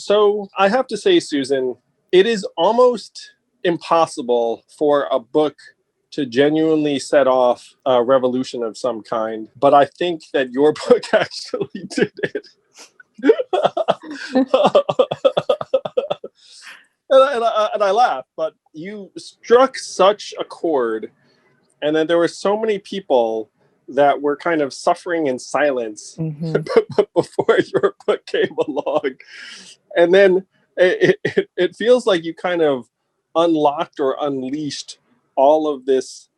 So I have to say, Susan, it is almost impossible for a book to genuinely set off a revolution of some kind. But I think that your book actually did it. And I laugh, but you struck such a chord, and then there were so many people that were kind of suffering in silence Hmm. before your book came along. And then it feels like you kind of unlocked or unleashed all of this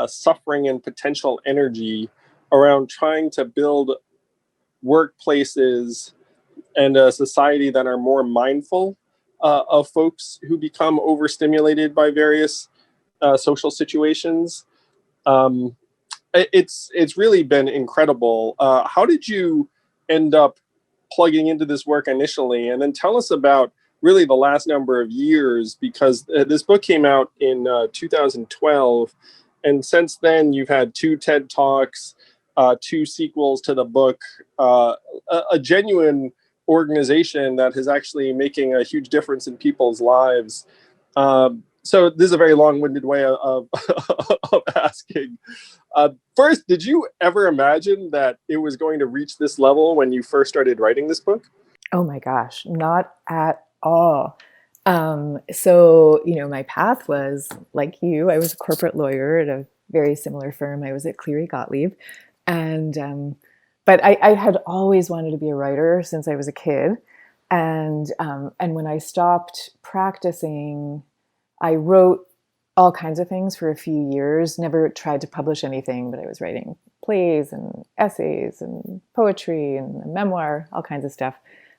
suffering and potential energy around trying to build workplaces and a society that are more mindful of folks who become overstimulated by various social situations. Um, it's really been incredible. How did you end up plugging into this work initially, and then tell us about really the last number of years, because this book came out in 2012, and since then you've had two TED Talks, two sequels to the book, a genuine organization that is actually making a huge difference in people's lives. So this is a very long-winded way of asking. First, did you ever imagine that it was going to reach this level when you first started writing this book? Oh my gosh, not at all. My path was like you. I was a corporate lawyer at a very similar firm. I was at Cleary Gottlieb, and but I had always wanted to be a writer since I was a kid, and when I stopped practicing, I wrote all kinds of things for a few years. Never tried to publish anything, but I was writing plays and essays and poetry and a memoir, all kinds of stuff.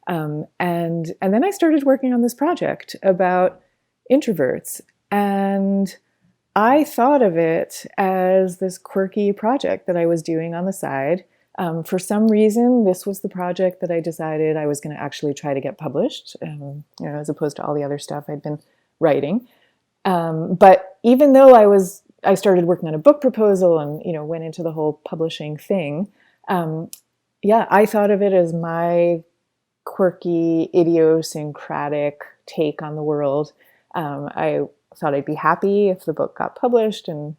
And then I started working on this project about introverts, and I thought of it as this quirky project that I was doing on the side. For some reason, this was the project that I decided I was going to actually try to get published, as opposed to all the other stuff I'd been writing. But even though I started working on a book proposal and went into the whole publishing thing. Yeah, I thought of it as my quirky, idiosyncratic take on the world. I thought I'd be happy if the book got published and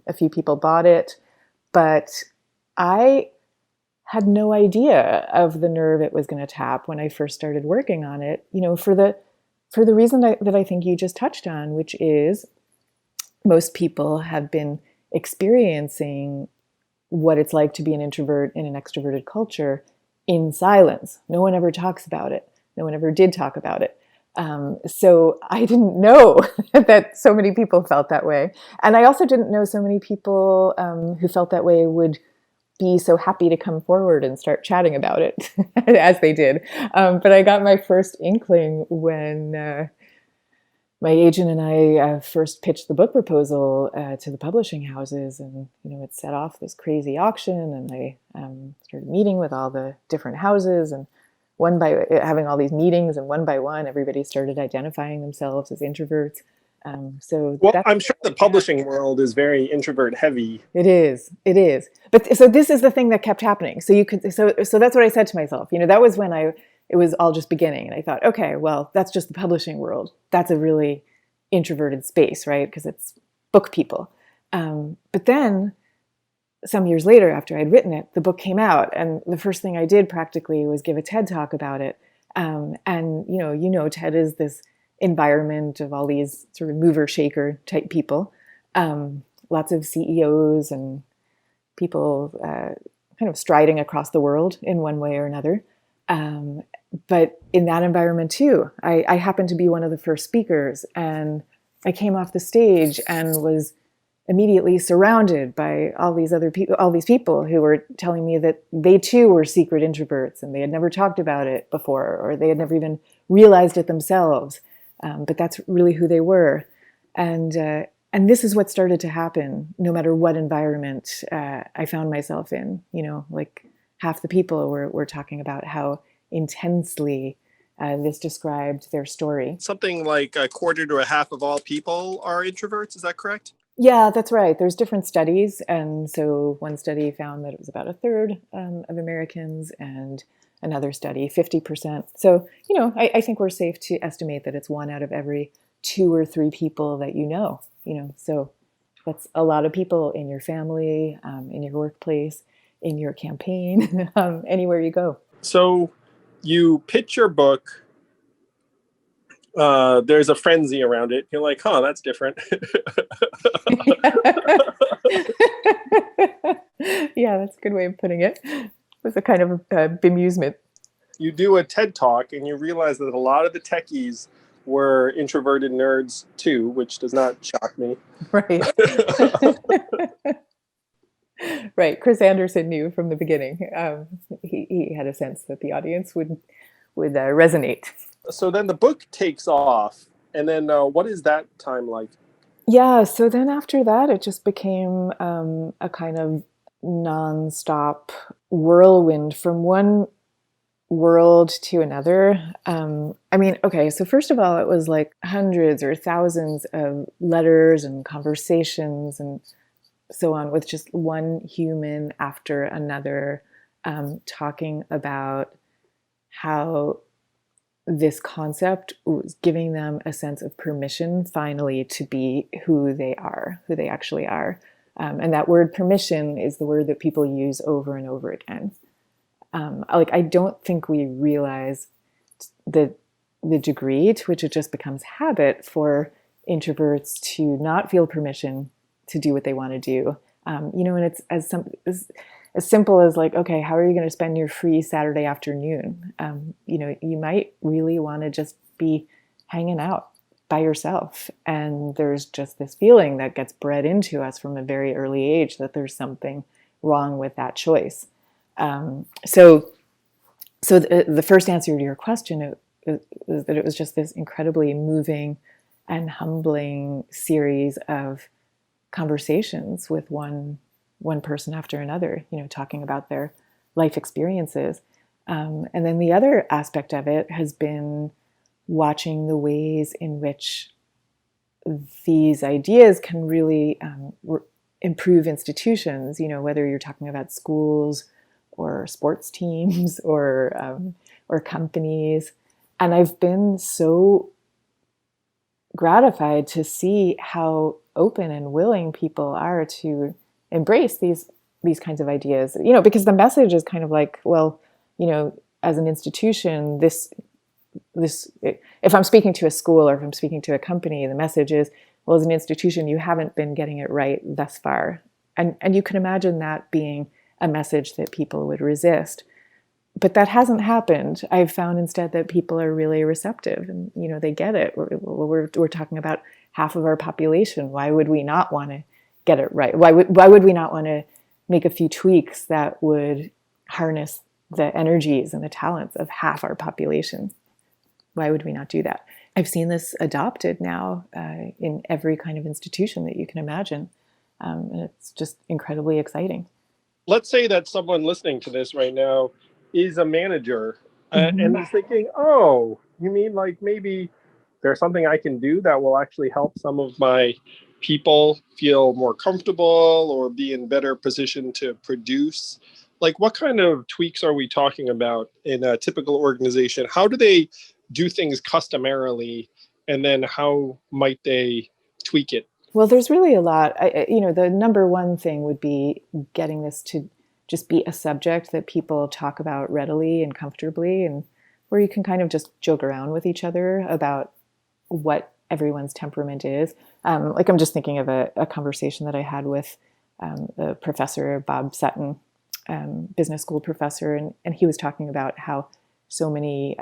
a few people bought it, but I had no idea of the nerve it was going to tap when I first started working on it. For the reason that I think you just touched on, which is most people have been experiencing what it's like to be an introvert in an extroverted culture in silence. No one ever talks about it. No one ever did talk about it. So I didn't know that so many people felt that way. And I also didn't know so many people who felt that way would be so happy to come forward and start chatting about it as they did. But I got my first inkling when my agent and I first pitched the book proposal to the publishing houses, and it set off this crazy auction, and I started meeting with all the different houses, and having all these meetings, and one by one, everybody started identifying themselves as introverts. So Well, that's I'm sure the publishing world is very introvert heavy. It is. It is. But so this is the thing that kept happening. So that's what I said to myself. That was when it was all just beginning, and I thought, okay, well, that's just the publishing world. That's a really introverted space, right? Because it's book people. But then some years later, after I'd written it, the book came out, and the first thing I did practically was give a TED talk about it. And TED is this environment of all these sort of mover shaker type people. Lots of CEOs and people kind of striding across the world in one way or another. But in that environment too, I happened to be one of the first speakers, and I came off the stage and was immediately surrounded by all these people who were telling me that they too were secret introverts, and they had never talked about it before, or they had never even realized it themselves. But that's really who they were. And this is what started to happen no matter what environment I found myself in. Like half the people were talking about how intensely this described their story. Something like a quarter to a half of all people are introverts. Is that correct? Yeah, that's right. There's different studies. And so one study found that it was about a third of Americans, and another study, 50%. So, I think we're safe to estimate that it's 1 out of every 2 or 3 people that so that's a lot of people in your family, in your workplace, in your campaign, anywhere you go. So you pitch your book. There's a frenzy around it. You're like, huh, that's different. Yeah, that's a good way of putting it. With a kind of bemusement. You do a TED talk and you realize that a lot of the techies were introverted nerds too, which does not shock me. Right. Right. Chris Anderson knew from the beginning. He had a sense that the audience would resonate. So then the book takes off. And then what is that time like? Yeah. So then after that, it just became a kind of nonstop whirlwind from one world to another. Okay, so first of all, it was like hundreds or thousands of letters and conversations and so on with just one human after another, talking about how this concept was giving them a sense of permission finally to be who they actually are. And that word permission is the word that people use over and over again. I don't think we realize the degree to which it just becomes habit for introverts to not feel permission to do what they want to do. And it's as simple as like, okay, how are you going to spend your free Saturday afternoon? You might really want to just be hanging out by yourself. And there's just this feeling that gets bred into us from a very early age that there's something wrong with that choice. So the first answer to your question is that it was just this incredibly moving and humbling series of conversations with one person after another, talking about their life experiences. And then the other aspect of it has been watching the ways in which these ideas can really improve institutions, whether you're talking about schools or sports teams or companies. And I've been so gratified to see how open and willing people are to embrace these kinds of ideas, because the message is kind of like, well, as an institution, this if I'm speaking to a school or if I'm speaking to a company, the message is, well, as an institution, you haven't been getting it right thus far. And you can imagine that being a message that people would resist. But that hasn't happened. I've found instead that people are really receptive and, they get it. We're talking about half of our population. Why would we not want to get it right? Why would we not want to make a few tweaks that would harness the energies and the talents of half our population? Why would we not do that? I've seen this adopted now in every kind of institution that you can imagine. And it's just incredibly exciting. Let's say that someone listening to this right now is a manager and is thinking, oh, you mean like maybe there's something I can do that will actually help some of my people feel more comfortable or be in better position to produce? Like, what kind of tweaks are we talking about in a typical organization? How do they do things customarily, and then how might they tweak it? Well, there's really a lot. The number one thing would be getting this to just be a subject that people talk about readily and comfortably, and where you can kind of just joke around with each other about what everyone's temperament is. I'm just thinking of a conversation that I had with the professor, Bob Sutton, business school professor, and he was talking about how so many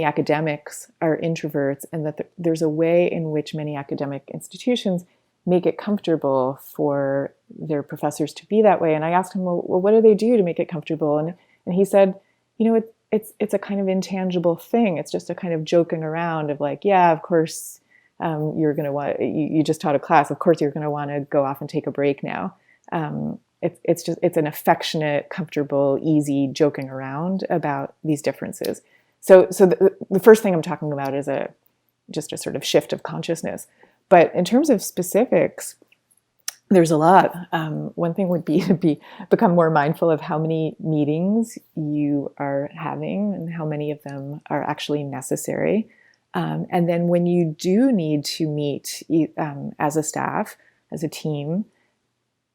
academics are introverts, and that there's a way in which many academic institutions make it comfortable for their professors to be that way. And I asked him, well, what do they do to make it comfortable? And he said, it's a kind of intangible thing. It's just a kind of joking around of like, yeah, of course, you're going to want, you just taught a class. Of course, you're going to want to go off and take a break now. It's an affectionate, comfortable, easy joking around about these differences. So the first thing I'm talking about is just a sort of shift of consciousness. But in terms of specifics, There's a lot. One thing would be to become more mindful of how many meetings you are having and how many of them are actually necessary. And then when you do need to meet as a staff, as a team,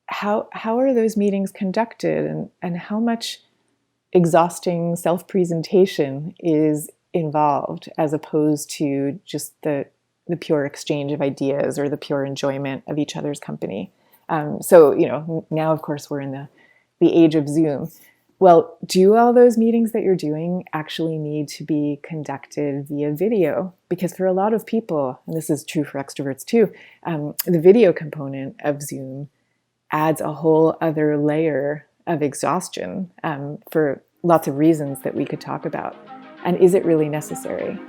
how are those meetings conducted, and how much exhausting self-presentation is involved as opposed to just the pure exchange of ideas or the pure enjoyment of each other's company. So, now, of course, we're in the age of Zoom. Well, do all those meetings that you're doing actually need to be conducted via video? Because for a lot of people, and this is true for extroverts too, the video component of Zoom adds a whole other layer of exhaustion for lots of reasons that we could talk about. And is it really necessary?